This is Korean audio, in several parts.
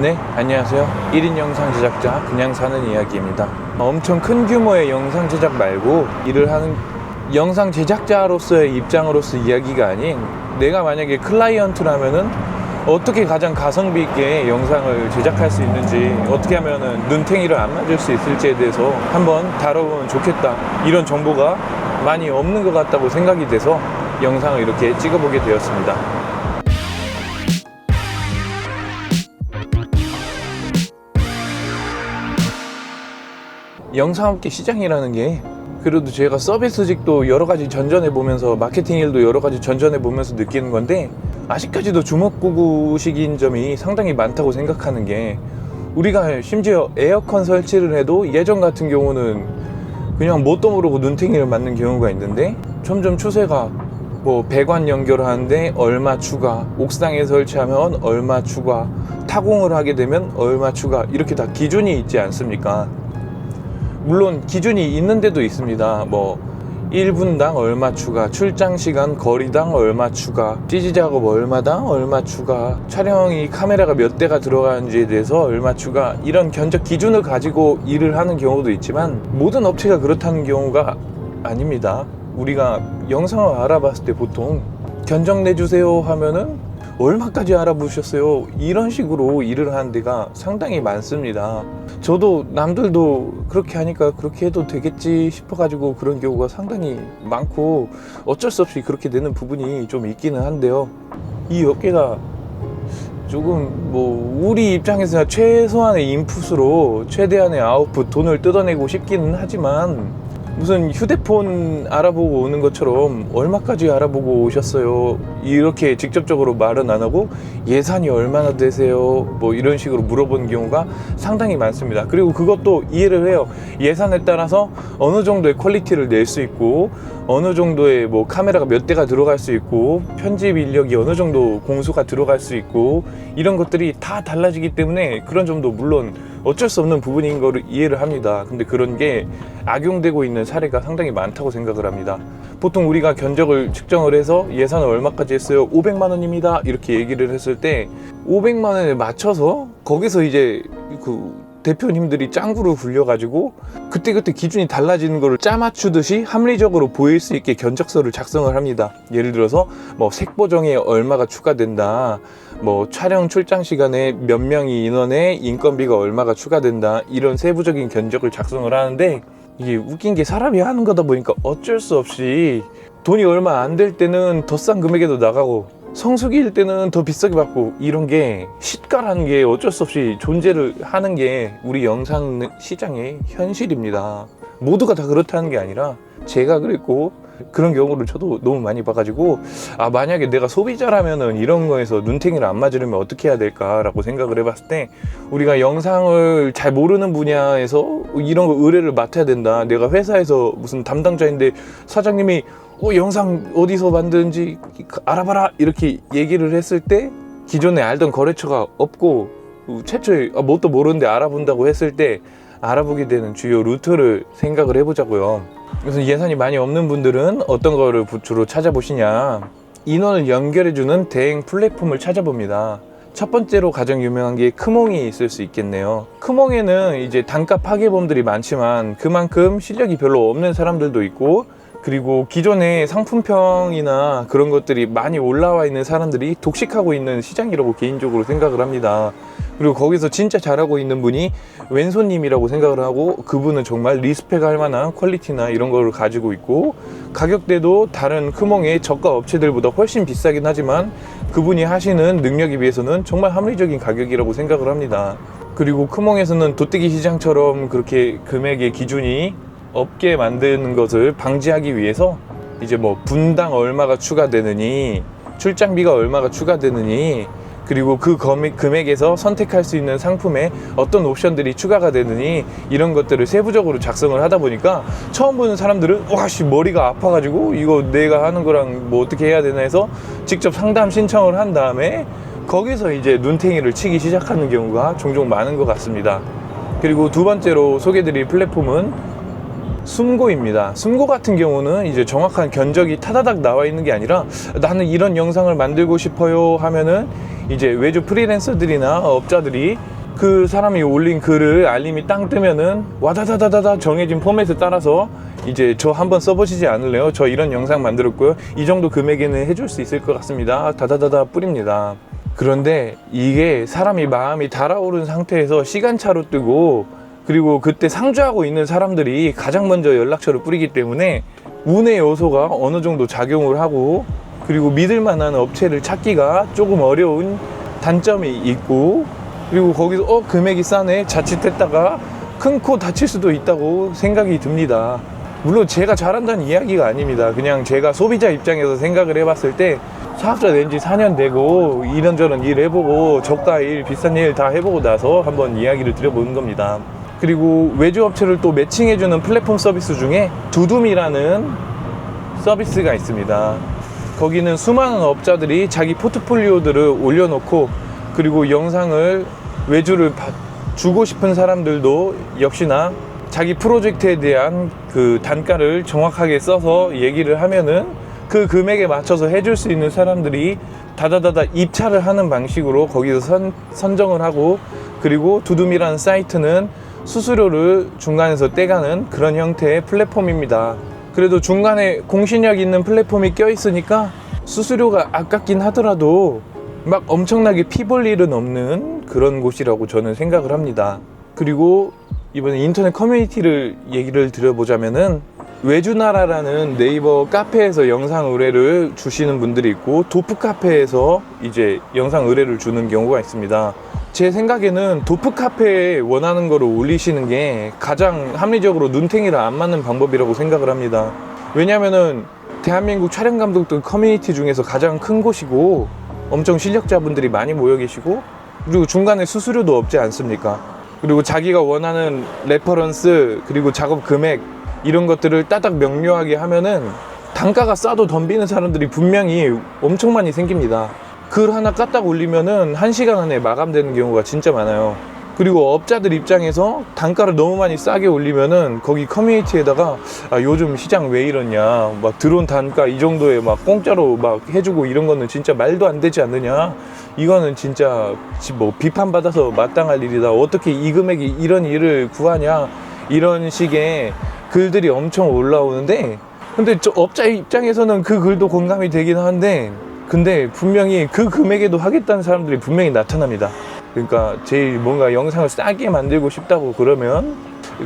네, 안녕하세요. 1인 영상 제작자 그냥 사는 이야기입니다. 엄청 큰 규모의 영상 제작 말고 일을 하는 영상 제작자로서의 입장으로서 이야기가 아닌, 내가 만약에 클라이언트라면은 어떻게 가장 가성비 있게 영상을 제작할 수 있는지, 어떻게 하면은 눈탱이를 안 맞을 수 있을지에 대해서 한번 다뤄보면 좋겠다, 이런 정보가 많이 없는 것 같다고 생각이 돼서 영상을 이렇게 찍어보게 되었습니다. 영상업계 시장이라는 게 그래도 제가 서비스직도 여러 가지 전전해 보면서, 마케팅 일도 여러 가지 전전해 보면서 느끼는 건데, 아직까지도 주먹구구식인 점이 상당히 많다고 생각하는 게, 우리가 심지어 에어컨 설치를 해도 예전 같은 경우는 그냥 뭣도 모르고 눈탱이를 맞는 경우가 있는데, 점점 추세가 뭐 배관 연결하는데 얼마 추가, 옥상에 설치하면 얼마 추가, 타공을 하게 되면 얼마 추가, 이렇게 다 기준이 있지 않습니까? 물론 기준이 있는 데도 있습니다. 뭐 1분당 얼마 추가, 출장 시간 거리당 얼마 추가, CG 작업 얼마당 얼마 추가, 촬영이 카메라가 몇 대가 들어가는지에 대해서 얼마 추가, 이런 견적 기준을 가지고 일을 하는 경우도 있지만, 모든 업체가 그렇다는 경우가 아닙니다. 우리가 영상을 알아봤을 때 보통 견적 내주세요 하면은 얼마까지 알아보셨어요? 이런 식으로 일을 하는 데가 상당히 많습니다. 저도 남들도 그렇게 하니까 그렇게 해도 되겠지 싶어가지고 그런 경우가 상당히 많고, 어쩔 수 없이 그렇게 되는 부분이 좀 있기는 한데요. 이 업계가 조금 뭐 우리 입장에서 최소한의 인풋으로 최대한의 아웃풋, 돈을 뜯어내고 싶기는 하지만, 무슨 휴대폰 알아보고 오는 것처럼 얼마까지 알아보고 오셨어요? 이렇게 직접적으로 말은 안 하고 예산이 얼마나 되세요? 뭐 이런 식으로 물어보는 경우가 상당히 많습니다. 그리고 그것도 이해를 해요. 예산에 따라서 어느 정도의 퀄리티를 낼 수 있고, 어느 정도의 뭐 카메라가 몇 대가 들어갈 수 있고, 편집 인력이 어느 정도 공수가 들어갈 수 있고, 이런 것들이 다 달라지기 때문에 그런 점도 물론 어쩔 수 없는 부분인 거를 이해를 합니다. 근데 그런 게 악용되고 있는 사례가 상당히 많다고 생각을 합니다. 보통 우리가 견적을 측정을 해서 예산을 얼마까지 했어요? 500만 원입니다. 이렇게 얘기를 했을 때 500만 원에 맞춰서 거기서 이제 그 대표님들이 짱구를 굴려가지고 그때그때 기준이 달라지는 거를 짜맞추듯이 합리적으로 보일 수 있게 견적서를 작성을 합니다. 예를 들어서 뭐 색보정에 얼마가 추가된다, 뭐 촬영 출장 시간에 몇 명이 인원에 인건비가 얼마가 추가된다, 이런 세부적인 견적을 작성을 하는데, 이게 웃긴 게 사람이 하는 거다 보니까 어쩔 수 없이 돈이 얼마 안 될 때는 더 싼 금액에도 나가고, 성수기일 때는 더 비싸게 받고, 이런 게 시가라는 게 어쩔 수 없이 존재를 하는 게 우리 영상 시장의 현실입니다. 모두가 다 그렇다는 게 아니라 제가 그랬고, 그런 경우를 저도 너무 많이 봐가지고, 만약에 내가 소비자라면은 이런 거에서 눈탱이를 안 맞으려면 어떻게 해야 될까라고 생각을 해봤을 때, 우리가 영상을 잘 모르는 분야에서 이런 거 의뢰를 맡아야 된다. 내가 회사에서 무슨 담당자인데 사장님이 영상 어디서 만드는지 알아봐라, 이렇게 얘기를 했을 때, 기존에 알던 거래처가 없고 최초에 뭣도 모르는데 알아본다고 했을 때 알아보게 되는 주요 루트를 생각을 해보자고요. 그래서 예산이 많이 없는 분들은 어떤 거를 주로 찾아보시냐, 인원을 연결해주는 대행 플랫폼을 찾아봅니다. 첫 번째로 가장 유명한 게 크몽이 있을 수 있겠네요. 크몽에는 이제 단가 파괴범들이 많지만 그만큼 실력이 별로 없는 사람들도 있고, 그리고 기존에 상품평이나 그런 것들이 많이 올라와 있는 사람들이 독식하고 있는 시장이라고 개인적으로 생각을 합니다. 그리고 거기서 진짜 잘하고 있는 분이 왼손님이라고 생각을 하고, 그분은 정말 리스펙할 만한 퀄리티나 이런 거를 가지고 있고, 가격대도 다른 크몽의 저가 업체들보다 훨씬 비싸긴 하지만 그분이 하시는 능력에 비해서는 정말 합리적인 가격이라고 생각을 합니다. 그리고 크몽에서는 도떼기 시장처럼 그렇게 금액의 기준이 없게 만드는 것을 방지하기 위해서 이제 뭐 분당 얼마가 추가되느니, 출장비가 얼마가 추가되느니, 그리고 그 금액에서 선택할 수 있는 상품에 어떤 옵션들이 추가가 되느니, 이런 것들을 세부적으로 작성을 하다 보니까 처음 보는 사람들은 와씨 머리가 아파가지고 이거 내가 하는 거랑 뭐 어떻게 해야 되나 해서 직접 상담 신청을 한 다음에 거기서 이제 눈탱이를 치기 시작하는 경우가 종종 많은 것 같습니다. 그리고 두 번째로 소개드릴 플랫폼은 숨고입니다. 숨고 같은 경우는 이제 정확한 견적이 타다닥 나와 있는 게 아니라, 나는 이런 영상을 만들고 싶어요 하면은 이제 외주 프리랜서들이나 업자들이 그 사람이 올린 글을 알림이 땅 뜨면은 와다다다다다 정해진 포맷에 따라서 이제 저 한번 써보시지 않을래요? 저 이런 영상 만들었고요. 이 정도 금액에는 해줄 수 있을 것 같습니다. 다다다다 뿌립니다. 그런데 이게 사람이 마음이 달아오른 상태에서 시간차로 뜨고, 그리고 그때 상주하고 있는 사람들이 가장 먼저 연락처를 뿌리기 때문에 운의 요소가 어느 정도 작용을 하고, 그리고 믿을 만한 업체를 찾기가 조금 어려운 단점이 있고, 그리고 거기서 금액이 싸네 자칫했다가 큰 코 다칠 수도 있다고 생각이 듭니다. 물론 제가 잘한다는 이야기가 아닙니다. 그냥 제가 소비자 입장에서 생각을 해봤을 때 사업자 낸 지 4년 되고 이런저런 일 해보고 저가 일 비싼 일 다 해보고 나서 한번 이야기를 드려보는 겁니다. 그리고 외주업체를 또 매칭해주는 플랫폼 서비스 중에 두둠이라는 서비스가 있습니다. 거기는 수많은 업자들이 자기 포트폴리오들을 올려놓고, 그리고 영상을 외주를 주고 싶은 사람들도 역시나 자기 프로젝트에 대한 그 단가를 정확하게 써서 얘기를 하면은 그 금액에 맞춰서 해줄 수 있는 사람들이 다다다다 입찰을 하는 방식으로 거기서 선정을 하고, 그리고 두둠이라는 사이트는 수수료를 중간에서 떼가는 그런 형태의 플랫폼입니다. 그래도 중간에 공신력 있는 플랫폼이 껴있으니까 수수료가 아깝긴 하더라도 막 엄청나게 피 볼 일은 없는 그런 곳이라고 저는 생각을 합니다. 그리고 이번에 인터넷 커뮤니티를 얘기를 드려보자면은 외주나라라는 네이버 카페에서 영상 의뢰를 주시는 분들이 있고, 도프 카페에서 이제 영상 의뢰를 주는 경우가 있습니다. 제 생각에는 도프 카페에 원하는 거를 올리시는 게 가장 합리적으로 눈탱이를 안 맞는 방법이라고 생각을 합니다. 왜냐면은 대한민국 촬영감독들 커뮤니티 중에서 가장 큰 곳이고 엄청 실력자분들이 많이 모여 계시고, 그리고 중간에 수수료도 없지 않습니까? 그리고 자기가 원하는 레퍼런스, 그리고 작업 금액 이런 것들을 따닥 명료하게 하면은 단가가 싸도 덤비는 사람들이 분명히 엄청 많이 생깁니다. 글 하나 까딱 올리면은 1시간 안에 마감되는 경우가 진짜 많아요. 그리고 업자들 입장에서 단가를 너무 많이 싸게 올리면은 거기 커뮤니티에다가 요즘 시장 왜 이러냐, 막 드론 단가 이 정도에 막 공짜로 막 해주고 이런 거는 진짜 말도 안 되지 않느냐, 이거는 진짜 뭐 비판받아서 마땅할 일이다, 어떻게 이 금액이 이런 일을 구하냐, 이런 식의 글들이 엄청 올라오는데, 근데 저 업자 입장에서는 그 글도 공감이 되긴 한데, 근데 분명히 그 금액에도 하겠다는 사람들이 분명히 나타납니다. 그러니까 제일 뭔가 영상을 싸게 만들고 싶다고 그러면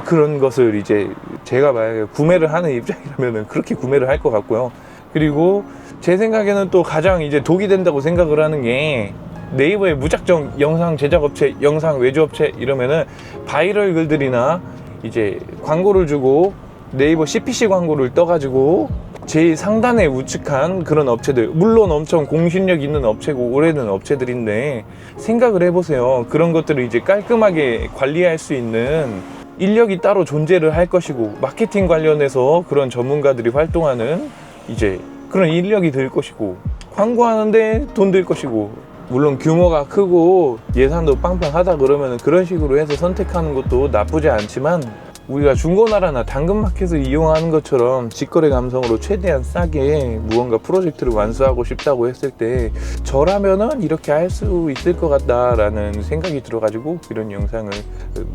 그런 것을 이제 제가 만약에 구매를 하는 입장이라면 그렇게 구매를 할 것 같고요. 그리고 제 생각에는 또 가장 이제 독이 된다고 생각을 하는 게, 네이버에 무작정 영상 제작업체, 영상 외주업체 이러면은 바이럴 글들이나 이제 광고를 주고 네이버 CPC 광고를 떠가지고 제일 상단에 우측한 그런 업체들, 물론 엄청 공신력 있는 업체고 오래된 업체들인데 생각을 해보세요. 그런 것들을 이제 깔끔하게 관리할 수 있는 인력이 따로 존재를 할 것이고, 마케팅 관련해서 그런 전문가들이 활동하는 이제 그런 인력이 들 것이고, 광고하는데 돈 들 것이고, 물론 규모가 크고 예산도 빵빵하다 그러면 그런 식으로 해서 선택하는 것도 나쁘지 않지만, 우리가 중고나라나 당근마켓을 이용하는 것처럼 직거래 감성으로 최대한 싸게 무언가 프로젝트를 완수하고 싶다고 했을 때 저라면은 이렇게 할 수 있을 것 같다라는 생각이 들어가지고 이런 영상을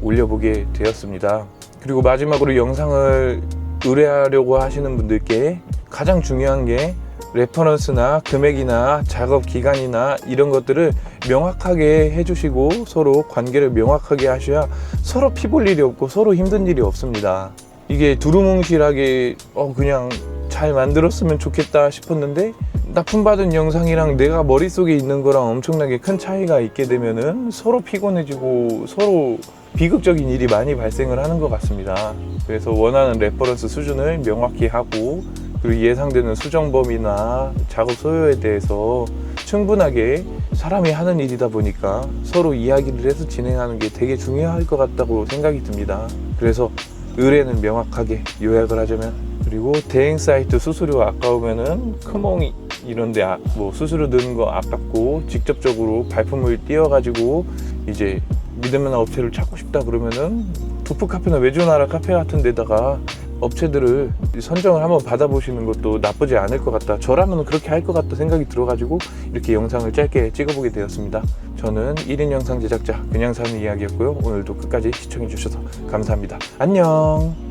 올려보게 되었습니다. 그리고 마지막으로 영상을 의뢰하려고 하시는 분들께 가장 중요한 게 레퍼런스나 금액이나 작업 기간이나 이런 것들을 명확하게 해주시고 서로 관계를 명확하게 하셔야 서로 피 볼 일이 없고 서로 힘든 일이 없습니다. 이게 두루뭉실하게 그냥 잘 만들었으면 좋겠다 싶었는데 납품받은 영상이랑 내가 머릿속에 있는 거랑 엄청나게 큰 차이가 있게 되면은 서로 피곤해지고 서로 비극적인 일이 많이 발생을 하는 것 같습니다. 그래서 원하는 레퍼런스 수준을 명확히 하고, 그리고 예상되는 수정범위나 작업 소요에 대해서 충분하게, 사람이 하는 일이다 보니까 서로 이야기를 해서 진행하는 게 되게 중요할 것 같다고 생각이 듭니다. 그래서 의뢰는 명확하게 요약을 하자면, 그리고 대행 사이트 수수료 아까우면은 크몽 이런데 뭐 수수료 드는 거 아깝고 직접적으로 발품을 띄워가지고 이제 믿을 만한 업체를 찾고 싶다 그러면은 도프 카페나 외주나라 카페 같은 데다가 업체들을 선정을 한번 받아보시는 것도 나쁘지 않을 것 같다. 저라면 그렇게 할 것 같다 생각이 들어가지고 이렇게 영상을 짧게 찍어보게 되었습니다. 저는 1인 영상 제작자 그냥 사는 이야기였고요. 오늘도 끝까지 시청해 주셔서 감사합니다. 안녕.